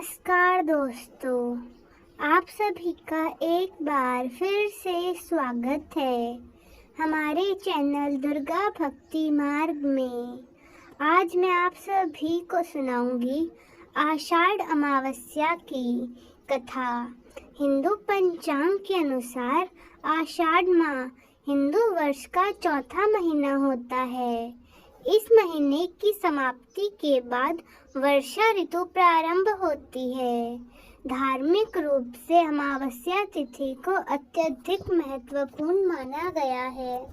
नमस्कार दोस्तों, आप सभी का एक बार फिर से स्वागत है हमारे चैनल दुर्गा भक्ति मार्ग में। आज मैं आप सभी को सुनाऊंगी आषाढ़ अमावस्या की कथा। हिंदू पंचांग के अनुसार आषाढ़ माह हिंदू वर्ष का चौथा महीना होता है। इस महीने की समाप्ति के बाद वर्षा ऋतु प्रारंभ होती है। धार्मिक रूप से अमावस्या तिथि को अत्यधिक महत्वपूर्ण माना गया है।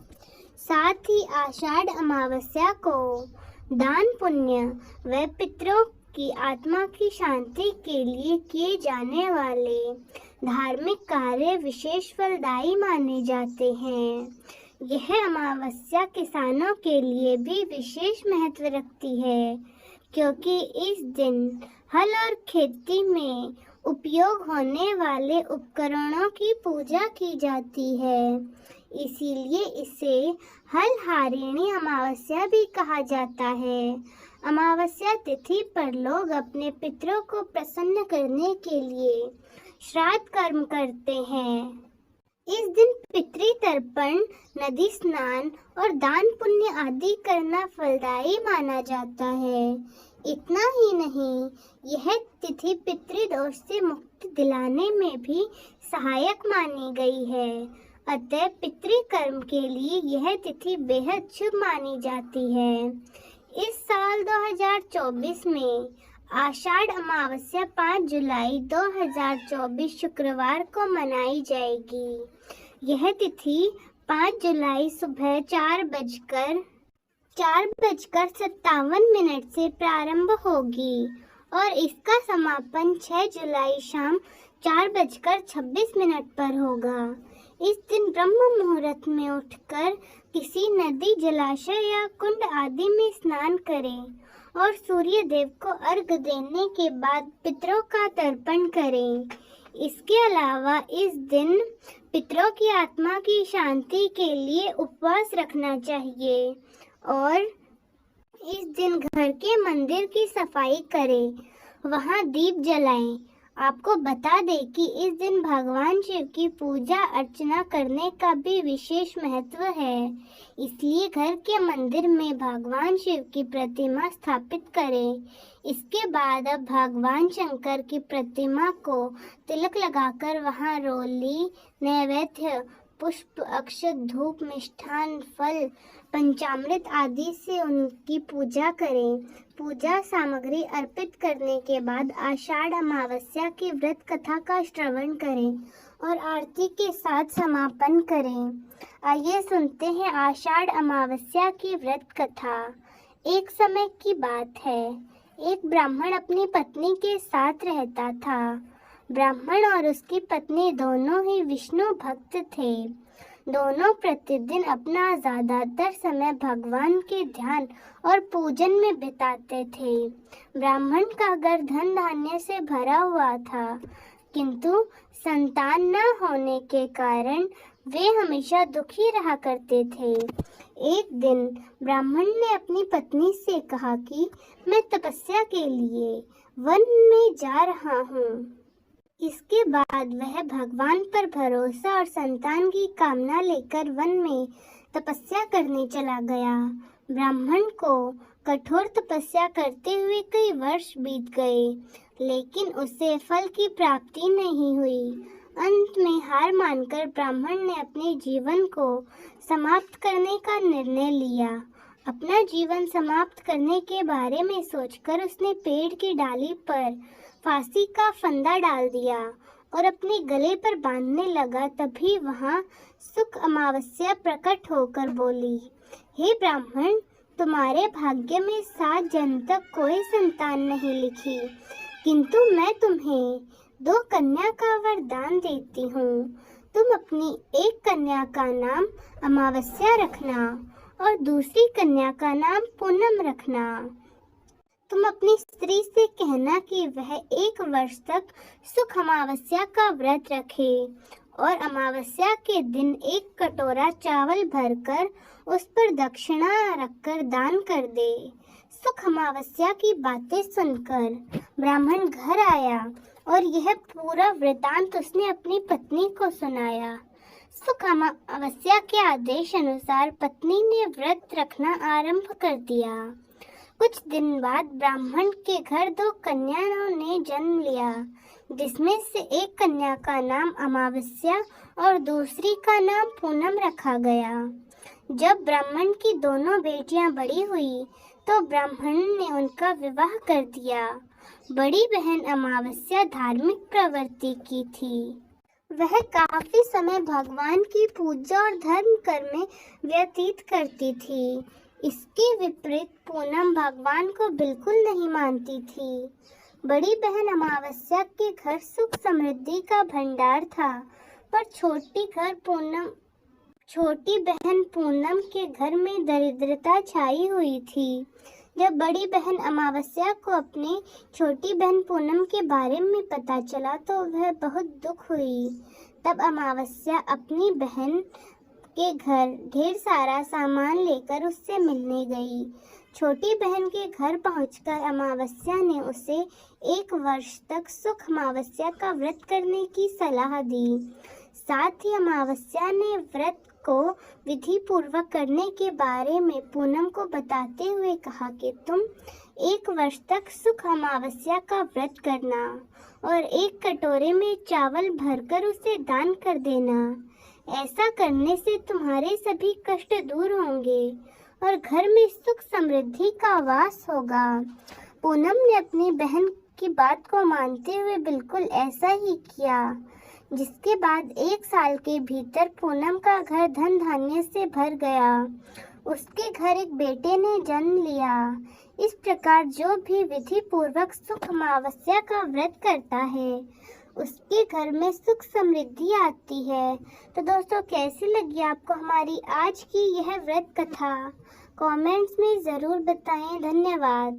साथ ही आषाढ़ अमावस्या को दान पुण्य व पितरों की आत्मा की शांति के लिए किए जाने वाले धार्मिक कार्य विशेष फलदायी माने जाते हैं। यह अमावस्या किसानों के लिए भी विशेष महत्व रखती है, क्योंकि इस दिन हल और खेती में उपयोग होने वाले उपकरणों की पूजा की जाती है। इसीलिए इसे हलहारिणी अमावस्या भी कहा जाता है। अमावस्या तिथि पर लोग अपने पितरों को प्रसन्न करने के लिए श्राद्ध कर्म करते हैं। इस दिन पितृ तर्पण, नदी स्नान और दान पुण्य आदि करना फलदायी माना जाता है। इतना ही नहीं, यह तिथि पितृदोष से मुक्ति दिलाने में भी सहायक मानी गई है। अतः पितृ कर्म के लिए यह तिथि बेहद शुभ मानी जाती है। इस साल 2024 में आषाढ़ अमावस्या 5 जुलाई 2024 शुक्रवार को मनाई जाएगी। यह तिथि 5 जुलाई सुबह 4:57 से प्रारंभ होगी और इसका समापन 6 जुलाई शाम 4:26 पर होगा। इस दिन ब्रह्म मुहूर्त में उठकर किसी नदी, जलाशय या कुंड आदि में स्नान करें और सूर्य देव को अर्घ देने के बाद पितरों का तर्पण करें। इसके अलावा इस दिन पितरों की आत्मा की शांति के लिए उपवास रखना चाहिए और इस दिन घर के मंदिर की सफाई करें, वहां दीप जलाएं। आपको बता दें कि इस दिन भगवान शिव की पूजा अर्चना करने का भी विशेष महत्व है। इसलिए घर के मंदिर में भगवान शिव की प्रतिमा स्थापित करें। इसके बाद अब भगवान शंकर की प्रतिमा को तिलक लगाकर वहां रोली, नैवेद्य, पुष्प, अक्षत, धूप, मिष्ठान, फल, पंचामृत आदि से उनकी पूजा करें। पूजा सामग्री अर्पित करने के बाद आषाढ़ अमावस्या की व्रत कथा का श्रवण करें और आरती के साथ समापन करें। आइए सुनते हैं आषाढ़ अमावस्या की व्रत कथा। एक समय की बात है, एक ब्राह्मण अपनी पत्नी के साथ रहता था। ब्राह्मण और उसकी पत्नी दोनों ही विष्णु भक्त थे। दोनों प्रतिदिन अपना ज्यादातर समय भगवान के ध्यान और पूजन में बिताते थे। ब्राह्मण का घर धन धान्य से भरा हुआ था, किंतु संतान न होने के कारण वे हमेशा दुखी रहा करते थे। एक दिन ब्राह्मण ने अपनी पत्नी से कहा कि मैं तपस्या के लिए वन में जा रहा हूँ। इसके बाद वह भगवान पर भरोसा और संतान की कामना लेकर वन में तपस्या करने चला गया। ब्राह्मण को कठोर तपस्या करते हुए कई वर्ष बीत गए, लेकिन उसे फल की प्राप्ति नहीं हुई। अंत में हार मानकर ब्राह्मण ने अपने जीवन को समाप्त करने का निर्णय लिया। अपना जीवन समाप्त करने के बारे में सोचकर उसने पेड़ की डाली पर फांसी का फंदा डाल दिया और अपने गले पर बांधने लगा। तभी वहां सुख अमावस्या प्रकट होकर बोली, हे ब्राह्मण, तुम्हारे भाग्य में 7 जन्म तक कोई संतान नहीं लिखी, किंतु मैं तुम्हें 2 कन्या का वरदान देती हूँ। तुम अपनी एक कन्या का नाम अमावस्या रखना और दूसरी कन्या का नाम पूनम रखना। तुम अपनी स्त्री से कहना कि वह 1 वर्ष तक सुख अमावस्या का व्रत रखे और अमावस्या के दिन 1 कटोरा चावल भरकर उस पर दक्षिणा रखकर दान कर दे। सुख अमावस्या की बातें सुनकर ब्राह्मण घर आया और यह पूरा वृतांत उसने अपनी पत्नी को सुनाया। सुख अमावस्या के आदेश अनुसार पत्नी ने व्रत रखना आरंभ कर दिया। कुछ दिन बाद ब्राह्मण के घर 2 कन्याओं ने जन्म लिया, जिसमें से एक कन्या का नाम अमावस्या और दूसरी का नाम पूनम रखा गया। जब ब्राह्मण की दोनों बेटियां बड़ी हुई तो ब्राह्मण ने उनका विवाह कर दिया। बड़ी बहन अमावस्या धार्मिक प्रवृत्ति की थी। वह काफी समय भगवान की पूजा और धर्म कर्म में व्यतीत करती थी। इसके विपरीत पूनम भगवान को बिल्कुल नहीं मानती थी। बड़ी बहन अमावस्या के घर सुख समृद्धि का भंडार था, पर छोटी बहन पूनम के घर में दरिद्रता छाई हुई थी। जब बड़ी बहन अमावस्या को अपनी छोटी बहन पूनम के बारे में पता चला तो वह बहुत दुख हुई। तब अमावस्या अपनी बहन के घर ढेर सारा सामान लेकर उससे मिलने गई। छोटी बहन के घर पहुंचकर अमावस्या ने उसे 1 वर्ष तक सुख अमावस्या का व्रत करने की सलाह दी। साथ ही अमावस्या ने व्रत को विधि पूर्वक करने के बारे में पूनम को बताते हुए कहा कि तुम 1 वर्ष तक सुख अमावस्या का व्रत करना और 1 कटोरे में चावल भरकर उसे दान कर देना। ऐसा करने से तुम्हारे सभी कष्ट दूर होंगे और घर में सुख समृद्धि का वास होगा। पूनम ने अपनी बहन की बात को मानते हुए बिल्कुल ऐसा ही किया, जिसके बाद 1 साल के भीतर पूनम का घर धन धान्य से भर गया। उसके घर एक बेटे ने जन्म लिया। इस प्रकार जो भी विधि पूर्वक सुख अमावस्या का व्रत करता है उसके घर में सुख समृद्धि आती है। तो दोस्तों, कैसी लगी आपको हमारी आज की यह व्रत कथा? कमेंट्स में ज़रूर बताएं। धन्यवाद।